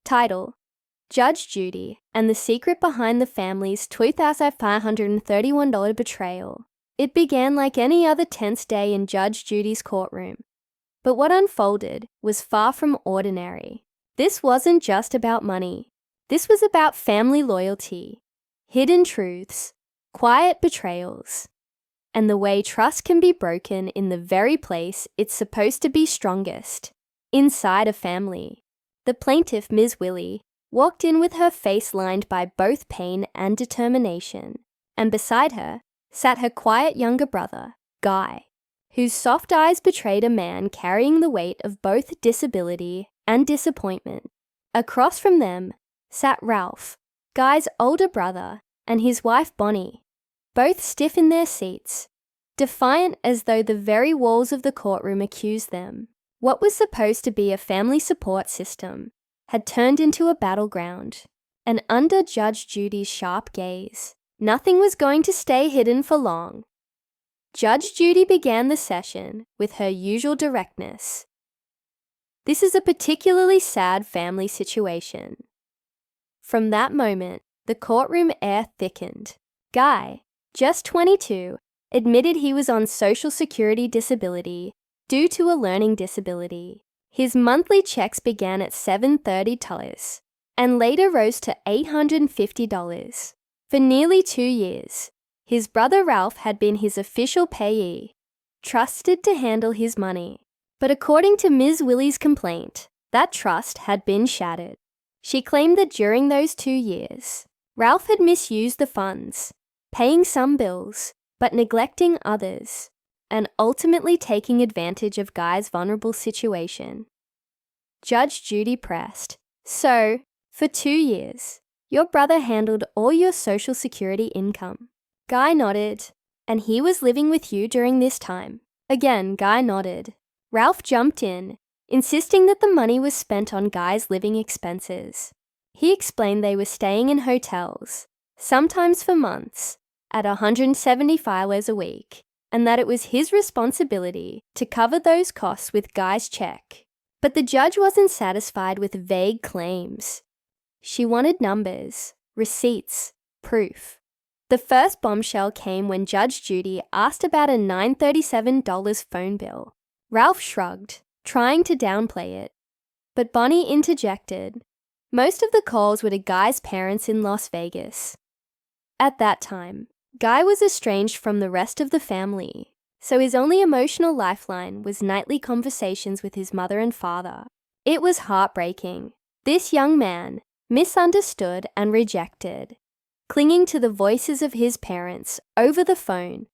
Title: Judge Judy and the Secret Behind the Family's $2,531 Betrayal. It began like any other tense day in Judge Judy's courtroom. But what unfolded was far from ordinary. This wasn't just about money. This was about family loyalty, hidden truths, quiet betrayals, and the way trust can be broken in the very place it's supposed to be strongest, inside a family. The plaintiff, Ms. Willie, walked in with her face lined by both pain and determination, and beside her sat her quiet younger brother, Guy, whose soft eyes betrayed a man carrying the weight of both disability and disappointment. Across from them sat Ralph, Guy's older brother, and his wife Bonnie, both stiff in their seats, defiant as though the very walls of the courtroom accused them. What was supposed to be a family support system had turned into a battleground, and under Judge Judy's sharp gaze, nothing was going to stay hidden for long. Judge Judy began the session with her usual directness. This is a particularly sad family situation. From that moment, the courtroom air thickened. Guy, just 22, admitted he was on Social Security disability due to a learning disability. His monthly checks began at $730 and later rose to $850. For nearly 2 years, his brother Ralph had been his official payee, trusted to handle his money. But according to Ms. Willie's complaint, that trust had been shattered. She claimed that during those 2 years, Ralph had misused the funds, paying some bills, but neglecting others, and ultimately taking advantage of Guy's vulnerable situation. Judge Judy pressed, "So, for 2 years, your brother handled all your Social Security income?" Guy nodded. "And he was living with you during this time?" Again, Guy nodded. Ralph jumped in, insisting that the money was spent on Guy's living expenses. He explained they were staying in hotels, sometimes for months, at $175 a week, and that it was his responsibility to cover those costs with Guy's check. But the judge wasn't satisfied with vague claims. She wanted numbers, receipts, proof. The first bombshell came when Judge Judy asked about a $937 phone bill. Ralph shrugged, trying to downplay it. But Bonnie interjected. Most of the calls were to Guy's parents in Las Vegas. At that time, Guy was estranged from the rest of the family, so his only emotional lifeline was nightly conversations with his mother and father. It was heartbreaking. This young man, misunderstood and rejected, clinging to the voices of his parents over the phone,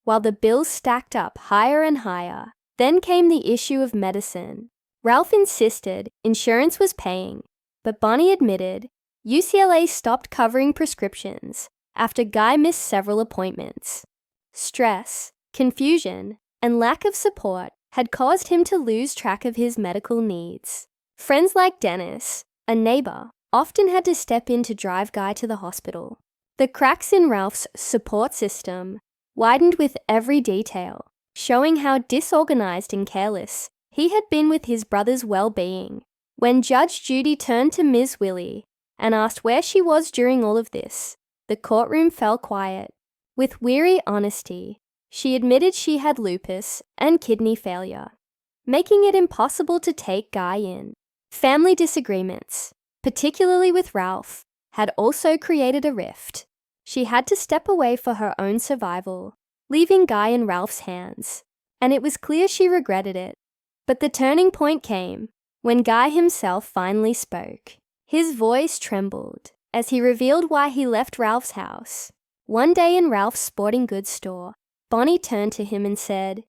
while the bills stacked up higher and higher. Then came the issue of medicine. Ralph insisted insurance was paying, but Bonnie admitted UCLA stopped covering prescriptions after Guy missed several appointments. Stress, confusion, and lack of support had caused him to lose track of his medical needs. Friends like Dennis, a neighbor, often had to step in to drive Guy to the hospital. The cracks in Ralph's support system widened with every detail, showing how disorganized and careless he had been with his brother's well-being. When Judge Judy turned to Ms. Willie and asked where she was during all of this, the courtroom fell quiet. With weary honesty, she admitted she had lupus and kidney failure, making it impossible to take Guy in. Family disagreements, particularly with Ralph, had also created a rift. She had to step away for her own survival, leaving Guy in Ralph's hands, and it was clear she regretted it. But the turning point came when Guy himself finally spoke. His voice trembled as he revealed why he left Ralph's house. One day in Ralph's sporting goods store, Bonnie turned to him and said,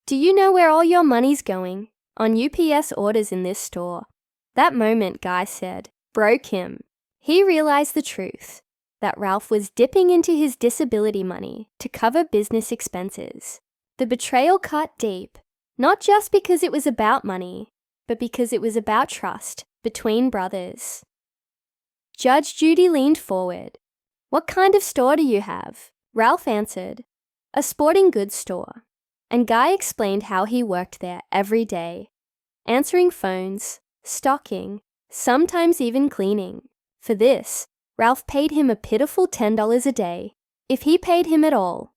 "Do you know where all your money's going? On UPS orders in this store." That moment, Guy said, broke him. He realized the truth, that Ralph was dipping into his disability money to cover business expenses. The betrayal cut deep, not just because it was about money, but because it was about trust between brothers. Judge Judy leaned forward. "What kind of store do you have?" Ralph answered, "A sporting goods store." And Guy explained how he worked there every day, answering phones, stocking, sometimes even cleaning. For this, Ralph paid him a pitiful $10 a day, if he paid him at all.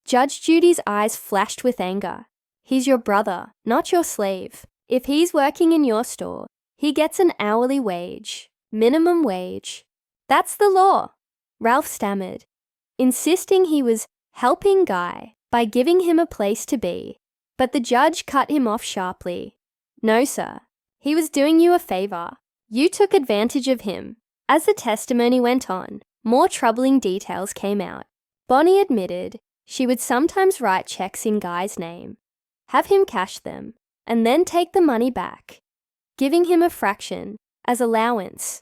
Judge Judy's eyes flashed with anger. He's your brother, not your slave. If he's working in your store, he gets an hourly wage, minimum wage. That's the law, Ralph stammered, insisting he was helping Guy by giving him a place to be. But the judge cut him off sharply. No, sir. He was doing you a favor. You took advantage of him. As the testimony went on, more troubling details came out. Bonnie admitted she would sometimes write checks in Guy's name, have him cash them, and then take the money back, giving him a fraction as allowance.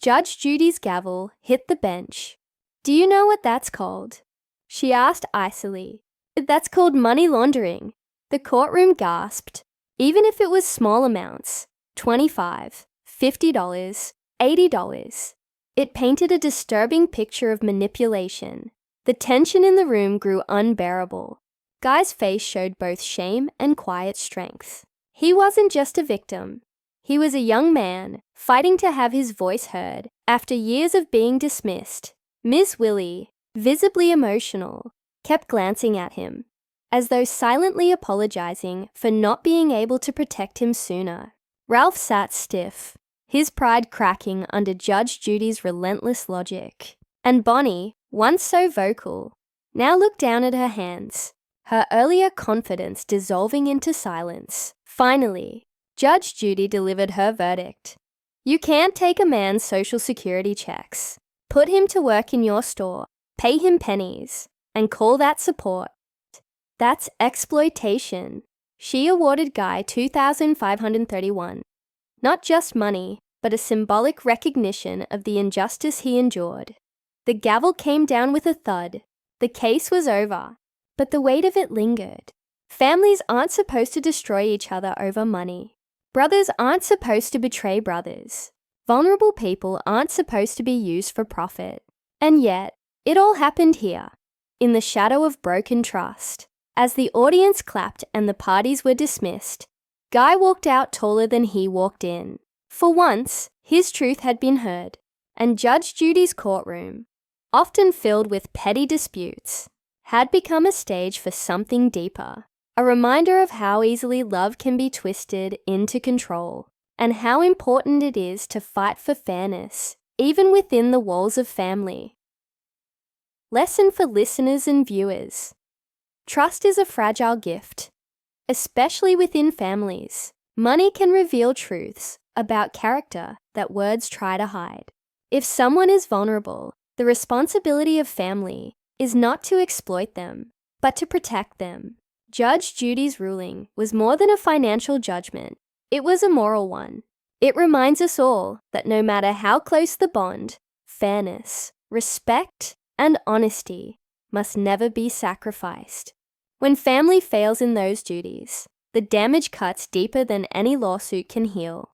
Judge Judy's gavel hit the bench. Do you know what that's called? She asked icily. That's called money laundering. The courtroom gasped. Even if it was small amounts, $25, $50, $80. It painted a disturbing picture of manipulation. The tension in the room grew unbearable. Guy's face showed both shame and quiet strength. He wasn't just a victim. He was a young man fighting to have his voice heard after years of being dismissed. Ms. Willie, visibly emotional, kept glancing at him, as though silently apologizing for not being able to protect him sooner. Ralph sat stiff, his pride cracking under Judge Judy's relentless logic. And Bonnie, once so vocal, now looked down at her hands, her earlier confidence dissolving into silence. Finally, Judge Judy delivered her verdict. You can't take a man's social security checks, put him to work in your store, pay him pennies, and call that support. That's exploitation. She awarded Guy $2,531. Not just money, but a symbolic recognition of the injustice he endured. The gavel came down with a thud. The case was over, but the weight of it lingered. Families aren't supposed to destroy each other over money. Brothers aren't supposed to betray brothers. Vulnerable people aren't supposed to be used for profit. And yet, it all happened here, in the shadow of broken trust. As the audience clapped and the parties were dismissed, Guy walked out taller than he walked in. For once, his truth had been heard, and Judge Judy's courtroom, often filled with petty disputes, had become a stage for something deeper, a reminder of how easily love can be twisted into control, and how important it is to fight for fairness, even within the walls of family. Lesson for listeners and viewers. Trust is a fragile gift, especially within families. Money can reveal truths about character that words try to hide. If someone is vulnerable, the responsibility of family is not to exploit them, but to protect them. Judge Judy's ruling was more than a financial judgment. It was a moral one. It reminds us all that no matter how close the bond, fairness, respect, and honesty must never be sacrificed. When family fails in those duties, the damage cuts deeper than any lawsuit can heal.